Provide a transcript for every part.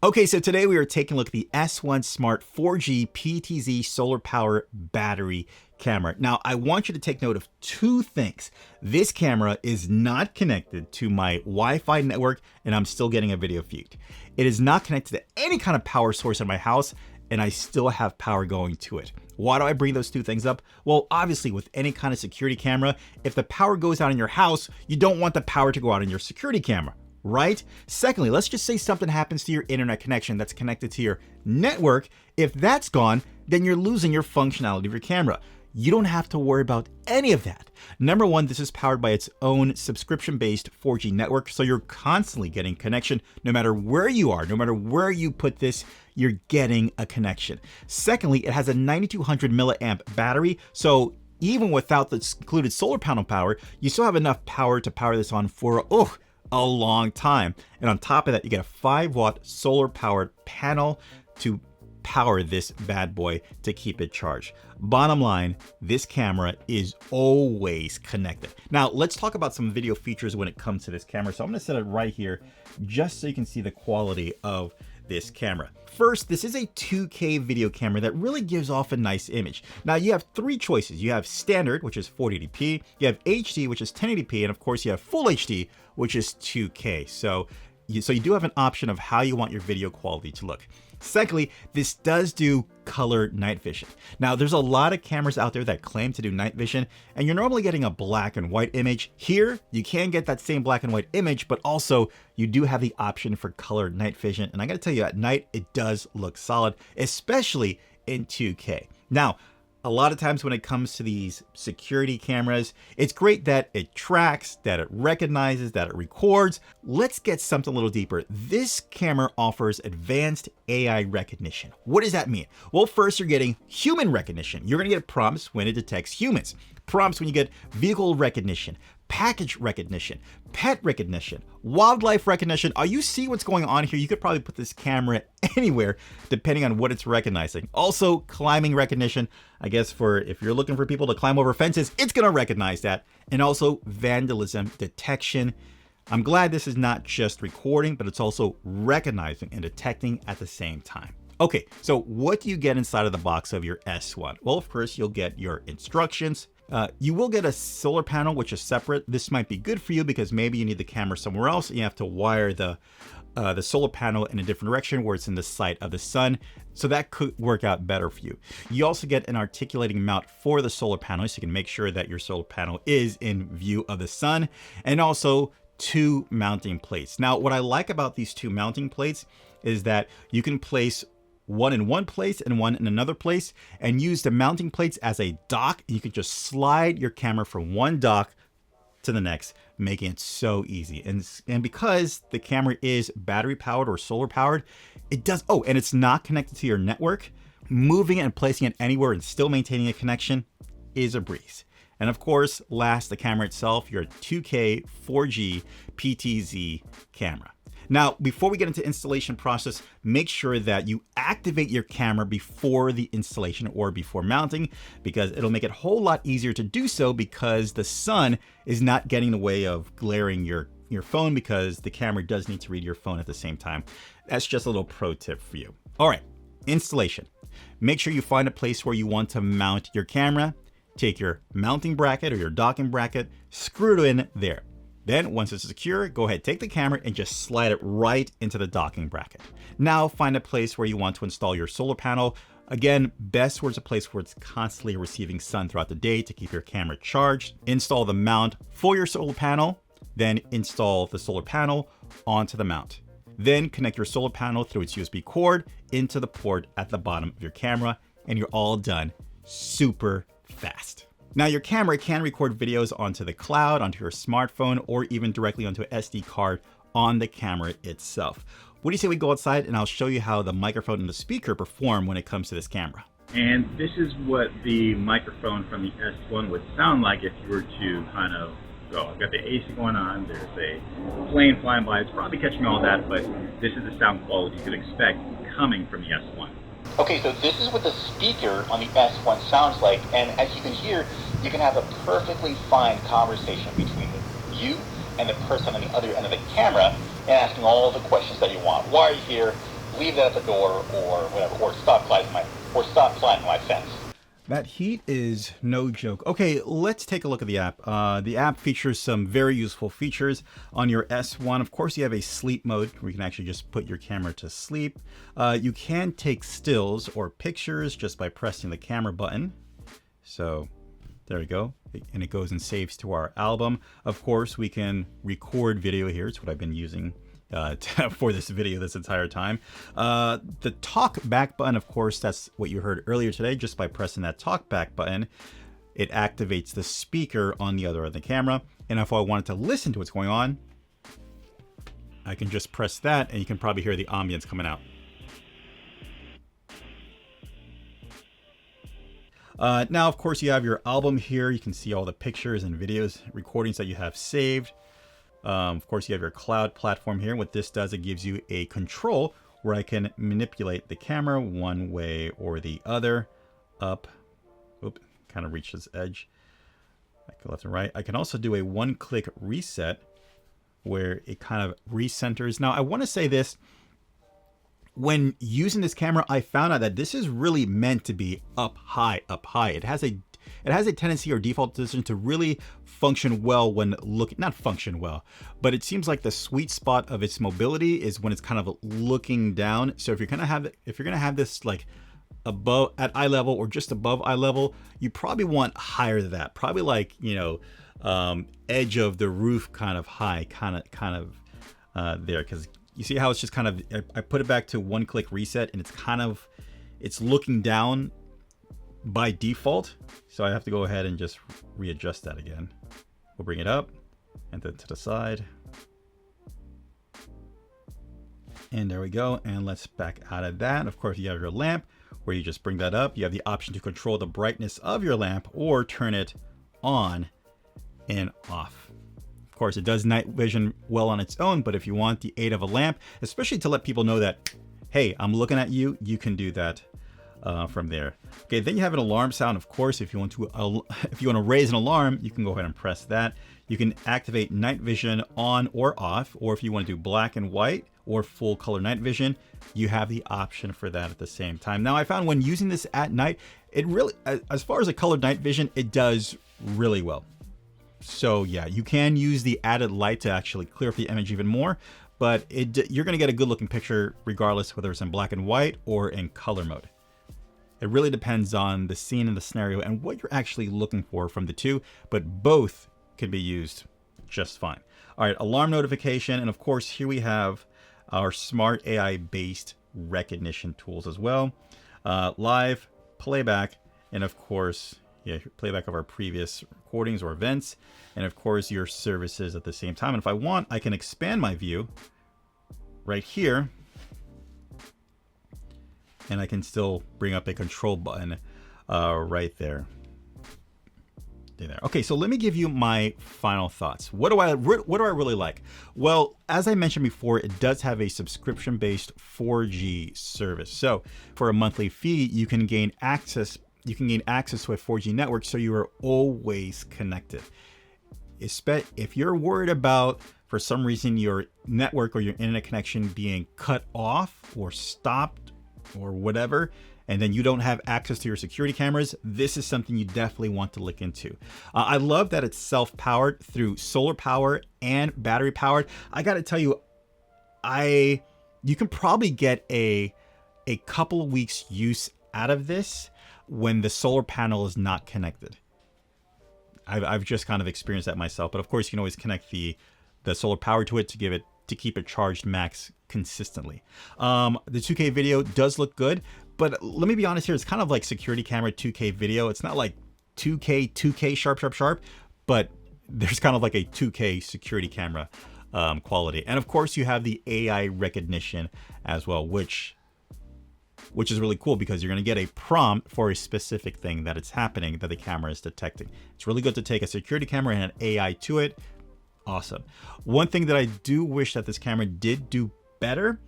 Okay, so today we are taking a look at the S1 Smart 4G PTZ solar power battery camera. Now, I want you to take note of two things. This camera is not connected to my Wi-Fi network, and I'm still getting a video feed. It is not connected to any kind of power source in my house, and I still have power going to it. Why do I bring those two things up? Well, obviously with any kind of security camera, if the power goes out in your house, you don't want the power to go out in your security camera, right? Secondly, let's just say something happens to your internet connection that's connected to your network. If that's gone, then you're losing your functionality of your camera. You don't have to worry about any of that. Number one, this is powered by its own subscription-based 4G network, so you're constantly getting connection no matter where you are, no matter where you put this, you're getting a connection. Secondly, it has a 9200 milliamp battery, so even without the included solar panel power, you still have enough power to power this on for a long time. And on top of that, you get a 5-watt solar powered panel to power this bad boy to keep it charged. Bottom line, this camera is always connected. Now let's talk about some video features when it comes to this camera. So I'm going to set it right here just so you can see the quality of this camera. First, this is a 2K video camera that really gives off a nice image. Now you have three choices. You have standard, which is 480p, you have HD, which is 1080p, and of course you have full HD, which is 2K. So you do have an option of how you want your video quality to look. Secondly, this does do color night vision. Now, there's a lot of cameras out there that claim to do night vision, and you're normally getting a black and white image. Here, you can get that same black and white image, but also you do have the option for color night vision. And I gotta tell you, at night, it does look solid, especially in 2K. Now, a lot of times when it comes to these security cameras, it's great that it tracks, that it recognizes, that it records. Let's get something a little deeper. This camera offers advanced AI recognition. What does that mean? Well, first you're getting human recognition. You're gonna get prompts when it detects humans. Prompts when you get vehicle recognition, package recognition, pet recognition, wildlife recognition. You see what's going on here? You could probably put this camera anywhere depending on what it's recognizing. Also, climbing recognition. I guess for if you're looking for people to climb over fences, it's gonna recognize that. And also vandalism detection. I'm glad this is not just recording, but it's also recognizing and detecting at the same time. Okay, so what do you get inside of the box of your S1? Well, of course, you'll get your instructions. You will get a solar panel, which is separate. This might be good for you because maybe you need the camera somewhere else and you have to wire the solar panel in a different direction where it's in the sight of the sun. So that could work out better for you. You also get an articulating mount for the solar panel, so you can make sure that your solar panel is in view of the sun, and also 2 mounting plates. Now, what I like about these 2 mounting plates is that you can place one in one place and one in another place, and use the mounting plates as a dock. You can just slide your camera from one dock to the next, making it so easy. And because the camera is battery powered or solar powered, it does, and it's not connected to your network, moving it and placing it anywhere and still maintaining a connection is a breeze. And of course, last, the camera itself, your 2K 4G PTZ camera. Now, before we get into installation process, make sure that you activate your camera before the installation or before mounting, because it'll make it a whole lot easier to do so because the sun is not getting in the way of glaring your phone, because the camera does need to read your phone at the same time. That's just a little pro tip for you. All right, installation. Make sure you find a place where you want to mount your camera. Take your mounting bracket or your docking bracket, screw it in there. Then once it's secure, go ahead, take the camera and just slide it right into the docking bracket. Now find a place where you want to install your solar panel. Again, best where it's a place where it's constantly receiving sun throughout the day to keep your camera charged. Install the mount for your solar panel, then install the solar panel onto the mount. Then connect your solar panel through its USB cord into the port at the bottom of your camera, and you're all done super fast. Now, your camera can record videos onto the cloud, onto your smartphone, or even directly onto an SD card on the camera itself. What do you say we go outside and I'll show you how the microphone and the speaker perform when it comes to this camera. And this is what the microphone from the S1 would sound like if you were to kind of go. I've got the AC going on, there's a plane flying by, it's probably catching all that, but this is the sound quality you could expect coming from the S1. Okay, so this is what the speaker on the S1 sounds like, and as you can hear, you can have a perfectly fine conversation between you and the person on the other end of the camera and asking all the questions that you want. Why are you here? leave that at the door or whatever, or stop climbing my fence. That heat is no joke. Okay, let's take a look at the app. The app features some very useful features. On your S1, of course, you have a sleep mode where you can actually just put your camera to sleep. You can take stills or pictures just by pressing the camera button. So there we go. And it goes and saves to our album. Of course, we can record video here. It's what I've been using for this video this entire time. The talk back button, of course, that's what you heard earlier today. Just by pressing that talk back button, it activates the speaker on the other end of the camera. And if I wanted to listen to what's going on, I can just press that and you can probably hear the ambience coming out. Now, of course, you have your album here. You can see all the pictures and videos, recordings that you have saved. Of course, you have your cloud platform here. What this does, it gives you a control where I can manipulate the camera one way or the other, up, oop, kind of reach this edge, like left and right. I can also do a one-click reset where it kind of recenters. Now, I want to say this. When using this camera, I found out that this is really meant to be up high, up high. It has a tendency or default position to really function well when looking, not function well, but it seems like the sweet spot of its mobility is when it's kind of looking down. So if you're gonna have this like above at eye level or just above eye level, you probably want higher than that. Probably like, you know, edge of the roof kind of high, kind of there, because you see how it's just kind of, I put it back to one click reset and it's looking down by default. So I have to go ahead and just readjust that again. We'll bring it up and then to the side. And there we go. And let's back out of that. Of course, you have your lamp where you just bring that up. You have the option to control the brightness of your lamp or turn it on and off. Of course, it does night vision well on its own, but if you want the aid of a lamp, especially to let people know that, hey, I'm looking at you, you can do that from there. Okay, then you have an alarm sound. Of course, if you want to raise an alarm, you can go ahead and press that. You can activate night vision on or off, or if you want to do black and white or full color night vision, you have the option for that at the same time. Now, I found when using this at night, it really, as far as a colored night vision, it does really well. So yeah, you can use the added light to actually clear up the image even more, but you're going to get a good looking picture regardless whether it's in black and white or in color mode. It really depends on the scene and the scenario and what you're actually looking for from the two, but both can be used just fine. All right, alarm notification. And of course, here we have our smart AI based recognition tools as well. Live, playback, and of course, yeah, playback of our previous recordings or events, and of course your services at the same time. And if I want, I can expand my view right here, and I can still bring up a control button right there. Okay, so let me give you my final thoughts. What do I really like? Well, as I mentioned before, it does have a subscription-based 4G service. So for a monthly fee, you can gain access to a 4G network, so you are always connected. If you're worried about, for some reason, your network or your internet connection being cut off or stopped or whatever, and then you don't have access to your security cameras, this is something you definitely want to look into. I love that it's self-powered through solar power and battery powered. I got to tell you, you can probably get a couple of weeks use out of this when the solar panel is not connected. I've just kind of experienced that myself, but of course you can always connect the solar power to it to keep it charged max consistently. The 2K video does look good, but let me be honest here, it's kind of like security camera 2K video. It's not like 2K sharp, but there's kind of like a 2K security camera quality. And of course you have the AI recognition as well, which is really cool because you're going to get a prompt for a specific thing that it's happening that the camera is detecting. It's really good to take a security camera and an AI to it. Awesome. One thing that I do wish that this camera did do better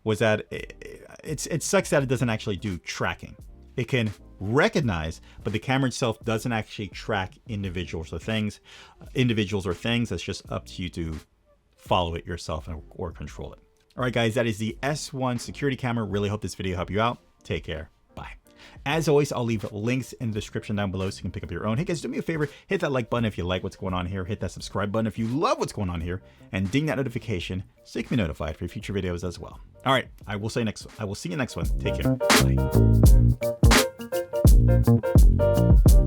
was that it sucks that it doesn't actually do tracking. It can recognize, but the camera itself doesn't actually track individuals or things. That's just up to you to follow it yourself or control it. All right, guys, that is the S1 security camera. Really hope this video helped you out. Take care. Bye. As always, I'll leave links in the description down below so you can pick up your own. Hey guys, do me a favor, hit that like button if you like what's going on here. Hit that subscribe button if you love what's going on here, and ding that notification so you can be notified for future videos as well. All right, I will see you next one. Take care. Bye.